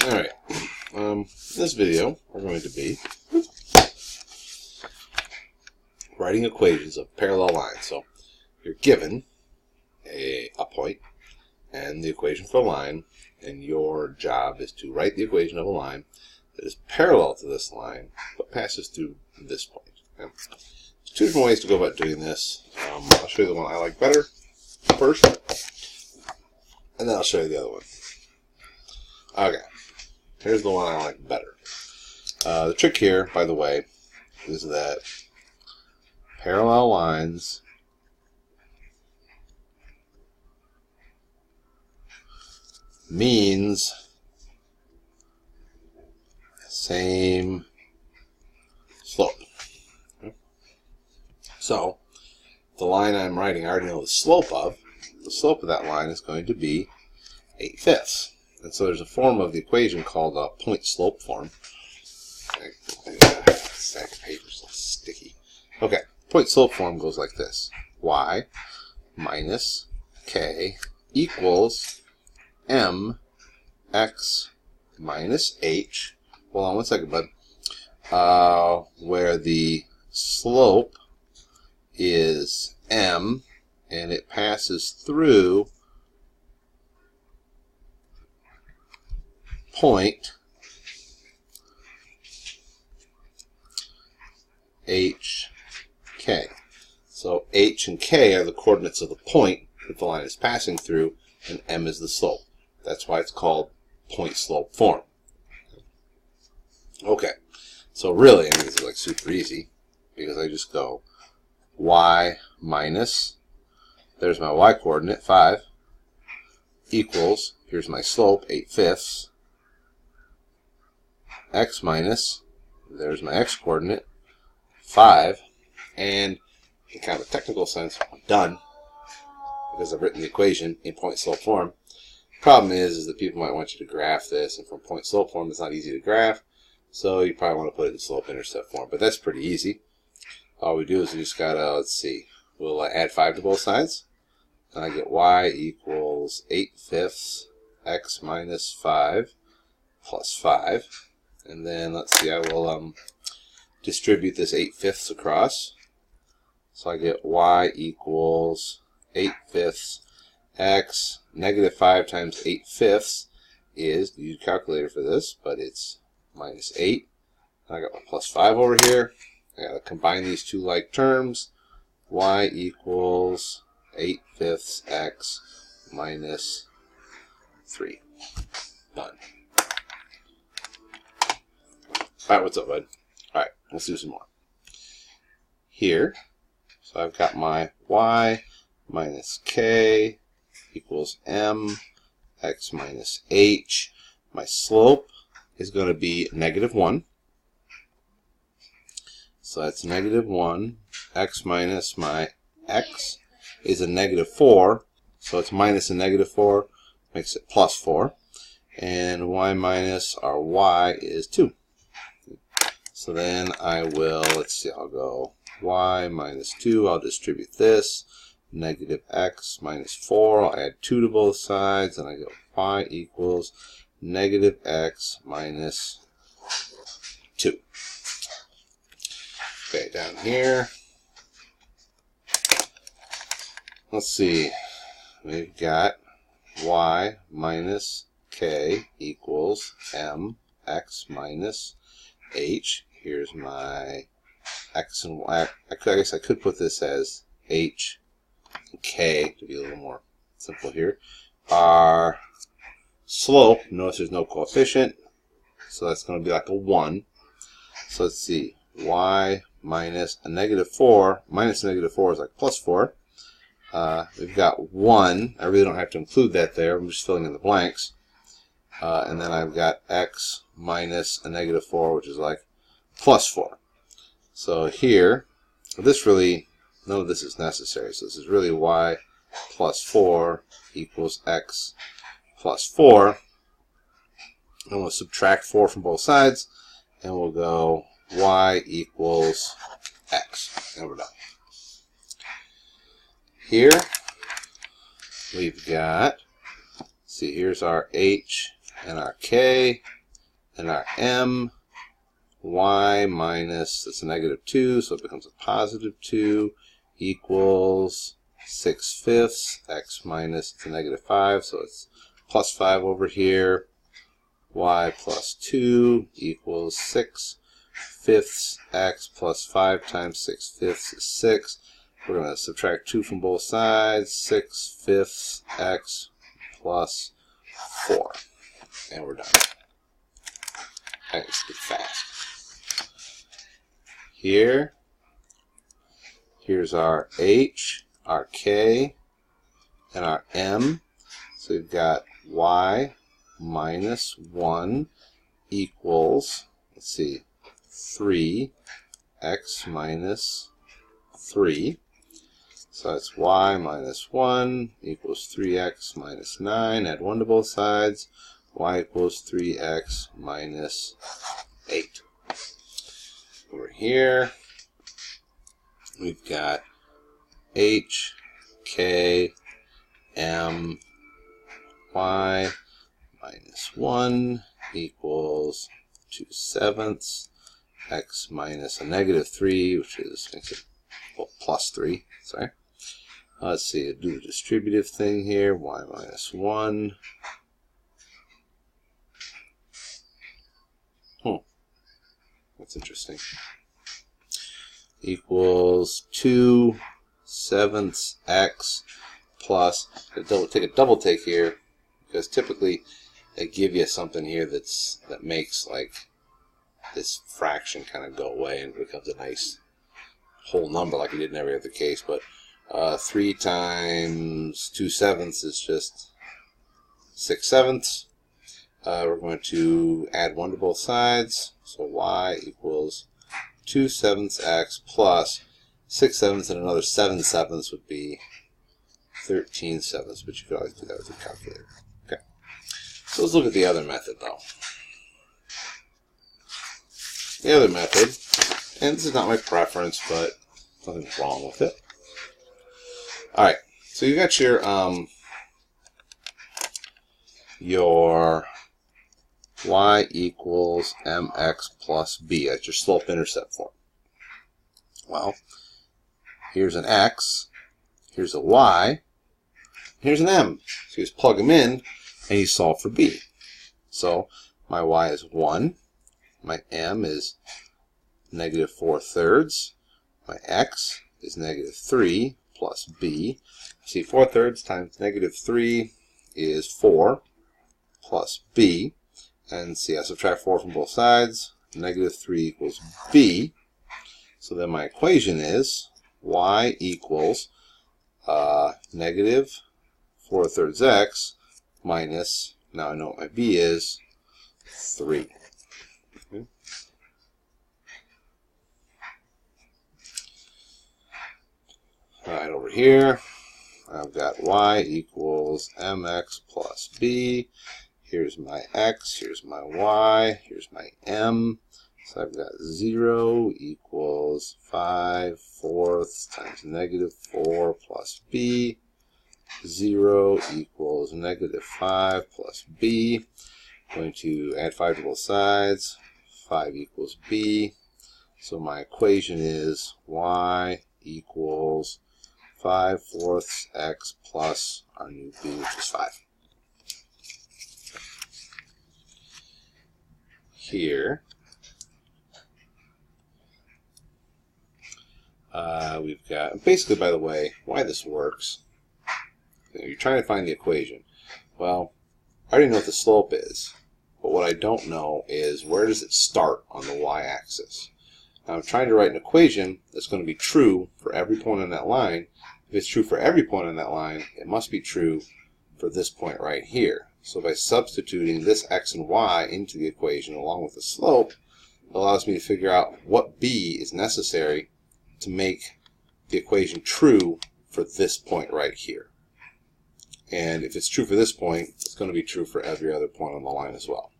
Alright, in this video we're going to be writing equations of parallel lines. So you're given a point and the equation for a line, and your job is to write the equation of a line that is parallel to this line but passes through this point. Okay? Two different ways to go about doing this. I'll show you the one I like better first, and then I'll show you the other one. Okay, here's the one I like better. The trick here, by the way, is that parallel lines means same slope. Okay. So the line I'm writing, I already know the slope of. The slope of that line is going to be 8/5. And so there's a form of the equation called a point slope form. Sack of paper's so sticky. Okay, point slope form goes like this: y minus k equals mx minus h. Hold on one second, bud. Where the slope is m and it passes through point h, k. So h and k are the coordinates of the point that the line is passing through, and m is the slope. That's why it's called point slope form. Okay, so really, I mean, this is like super easy, because I just go y minus, there's my y coordinate, 5, equals, here's my slope, 8/5, x minus, there's my x coordinate, 5, and in kind of a technical sense, I'm done, because I've written the equation in point slope form. Problem is that people might want you to graph this, and from point slope form it's not easy to graph, so you probably want to put it in slope intercept form, but that's pretty easy. All we do is we just gotta, let's see, we'll add 5 to both sides, and I get y equals 8/5 x minus 5 plus 5, and then let's see, I will distribute this 8/5 across, so I get y equals 8/5 x, negative 5 times 8/5 is, use a calculator for this, but it's minus 8. I got my plus 5 over here. I gotta combine these two like terms. Y equals 8/5 x minus 3. Done. Alright, what's up, bud? Alright, let's do some more. Here, so I've got my y minus k equals m x minus h. My slope is going to be -1. So that's -1. X minus my x is a -4. So it's minus a -4, makes it +4. And y minus our y is 2. So then I will, let's see, I'll go y minus 2, I'll distribute this, negative x minus 4, I'll add 2 to both sides, and I go y equals negative x minus 2. Okay, down here, let's see, we've got y minus k equals m x minus h. Here's my x and y. I guess I could put this as h and k to be a little more simple here. Our slope, notice there's no coefficient, so that's going to be like a 1. So let's see, y minus a -4, minus a -4 is like +4. We've got 1. I really don't have to include that there. I'm just filling in the blanks. And then I've got x minus a -4, which is like +4. So here, this really, none of this is necessary. So this is really y plus 4 equals x plus 4. And we'll subtract 4 from both sides, and we'll go y equals x. And we're done. Here, we've got, see, here's our h and our k. and our m, y minus, it's a negative 2, so it becomes a positive 2, equals 6/5, x minus, it's a negative 5, so it's plus 5 over here, y plus 2 equals 6/5 x plus 5 times 6/5 is 6. We're going to subtract 2 from both sides, 6/5 x plus 4. And we're done. I can speak fast. Here's our h, our k, and our m. So we've got y minus 1 equals, let's see, 3x minus 3. So that's y minus 1 equals 3x minus 9. Add 1 to both sides. Y equals 3x minus 8. Over here, we've got h, k, m, y minus 1 equals 2/7, x minus a negative 3, which is, makes it, well, plus 3, sorry. Let's see, do the distributive thing here, y minus 1. That's interesting. Equals 2/7 x plus, take a double take here, because typically they give you something here that makes like this fraction kind of go away and it becomes a nice whole number like it did in every other case. But 3 times 2/7 is just 6/7. We're going to add 1 to both sides, so y equals 2/7 x plus 6/7 and another 7/7 would be 13/7, but you could always do that with your calculator. Okay, so let's look at the other method though. The other method, and this is not my preference, but nothing's wrong with it. Alright, so you got your y equals mx plus b. That's your slope-intercept form. Well, here's an x, here's a y, here's an m. So you just plug them in and you solve for b. So my y is 1, my m is negative 4/3, my x is negative 3 plus b. See, 4/3 times negative 3 is 4 plus b. And see, I subtract 4 from both sides. Negative 3 equals b. So then my equation is y equals negative 4/3 x minus, now I know what my b is, 3. Okay. Alright, over here, I've got y equals mx plus b. Here's my x, here's my y, here's my m. So I've got 0 equals 5/4 times negative 4 plus b. 0 equals negative 5 plus b. I'm going to add 5 to both sides. 5 equals b. So my equation is y equals 5/4 x plus our new b, which is 5. Here, we've got, basically, by the way, why this works, you're trying to find the equation. Well, I already know what the slope is, but what I don't know is where does it start on the y-axis. Now I'm trying to write an equation that's going to be true for every point on that line. If it's true for every point on that line, it must be true for this point right here. So by substituting this x and y into the equation along with the slope, it allows me to figure out what b is necessary to make the equation true for this point right here. And if it's true for this point, it's going to be true for every other point on the line as well.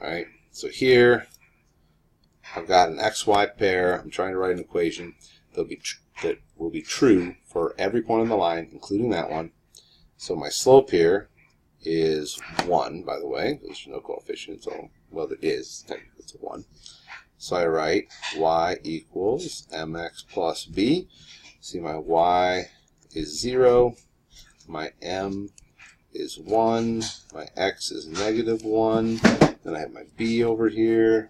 Alright, so here I've got an xy pair. I'm trying to write an equation that will be true for every point on the line, including that one. So my slope here is 1, by the way. There's no coefficient, so, well, there is. Technically, it's a 1. So I write y equals mx plus b. See, my y is 0. My m is 1. My x is negative 1. Then I have my b over here.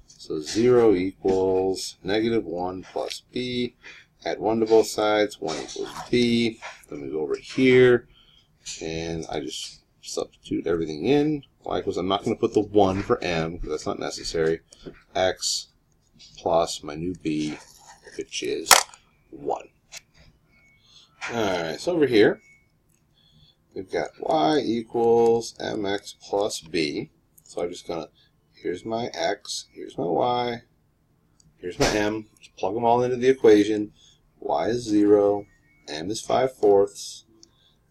So 0 equals negative 1 plus b. Add 1 to both sides. 1 equals b. Then we go over here, and I just substitute everything in. Y equals, I'm not going to put the 1 for m, because that's not necessary. X plus my new b, which is 1. Alright, so over here, we've got y equals mx plus b. So I'm just going to, here's my x, here's my y, here's my m. Just plug them all into the equation. Y is 0, m is 5/4,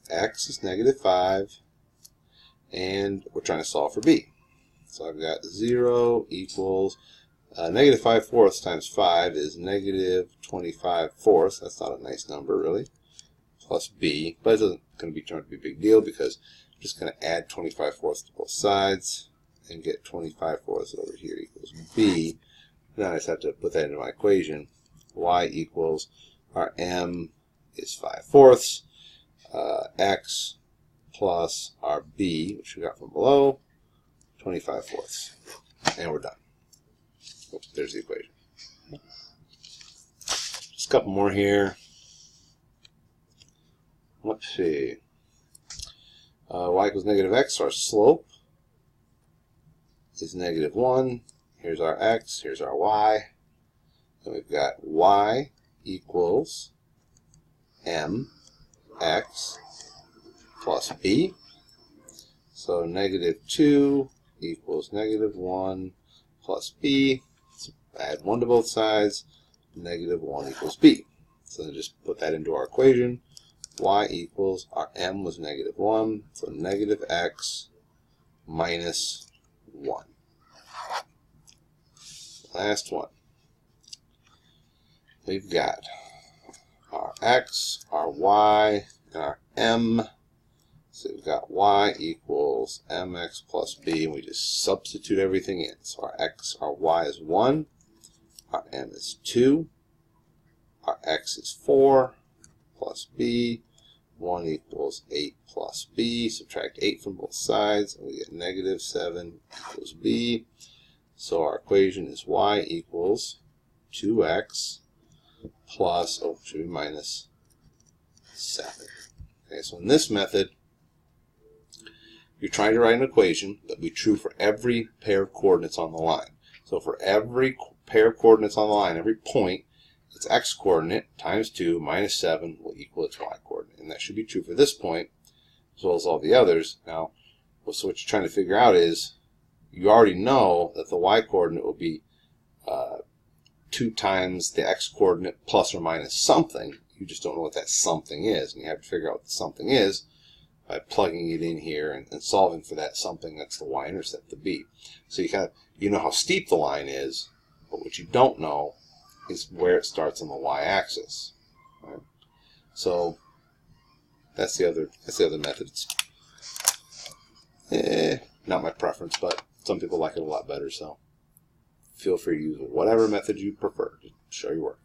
x is negative 5, and we're trying to solve for b. So I've got 0 equals negative 5/4 times 5 is negative 25/4. That's not a nice number, really. Plus b, but it isn't going to be turned to be a big deal because I'm just going to add 25/4 to both sides and get 25/4 over here equals b. Now I just have to put that into my equation. Y equals, our m is 5/4, x plus our b, which we got from below, 25/4. And we're done. Oops, there's the equation. Just a couple more here. Let's see. Y equals negative x, our slope is negative 1. Here's our x, here's our y. And we've got y equals m x plus b. So negative 2 equals negative 1 plus b. So add 1 to both sides. Negative 1 equals b. So just put that into our equation. Y equals, our m was negative 1, so negative x minus 1. Last one. We've got our x, our y, and our m. So we've got y equals mx plus b, and we just substitute everything in. So our x, our y is 1, our m is 2, our x is 4, plus b. 1 equals 8 plus b. Subtract 8 from both sides, and we get negative 7 equals b. So our equation is y equals 2x plus, should be minus 7. Okay, so in this method, you're trying to write an equation that will be true for every pair of coordinates on the line. So for every pair of coordinates on the line, every point, its x-coordinate times 2 minus 7 will equal its y-coordinate. And that should be true for this point as well as all the others. Now, so what you're trying to figure out is you already know that the y-coordinate will be 2 times the x-coordinate plus or minus something. You just don't know what that something is. And you have to figure out what the something is by plugging it in here and solving for that something that's the y-intercept, the b. So you know how steep the line is, but what you don't know is where it starts on the y-axis. Right? So that's the other method. It's not my preference, but some people like it a lot better. So feel free to use whatever method you prefer to show your work.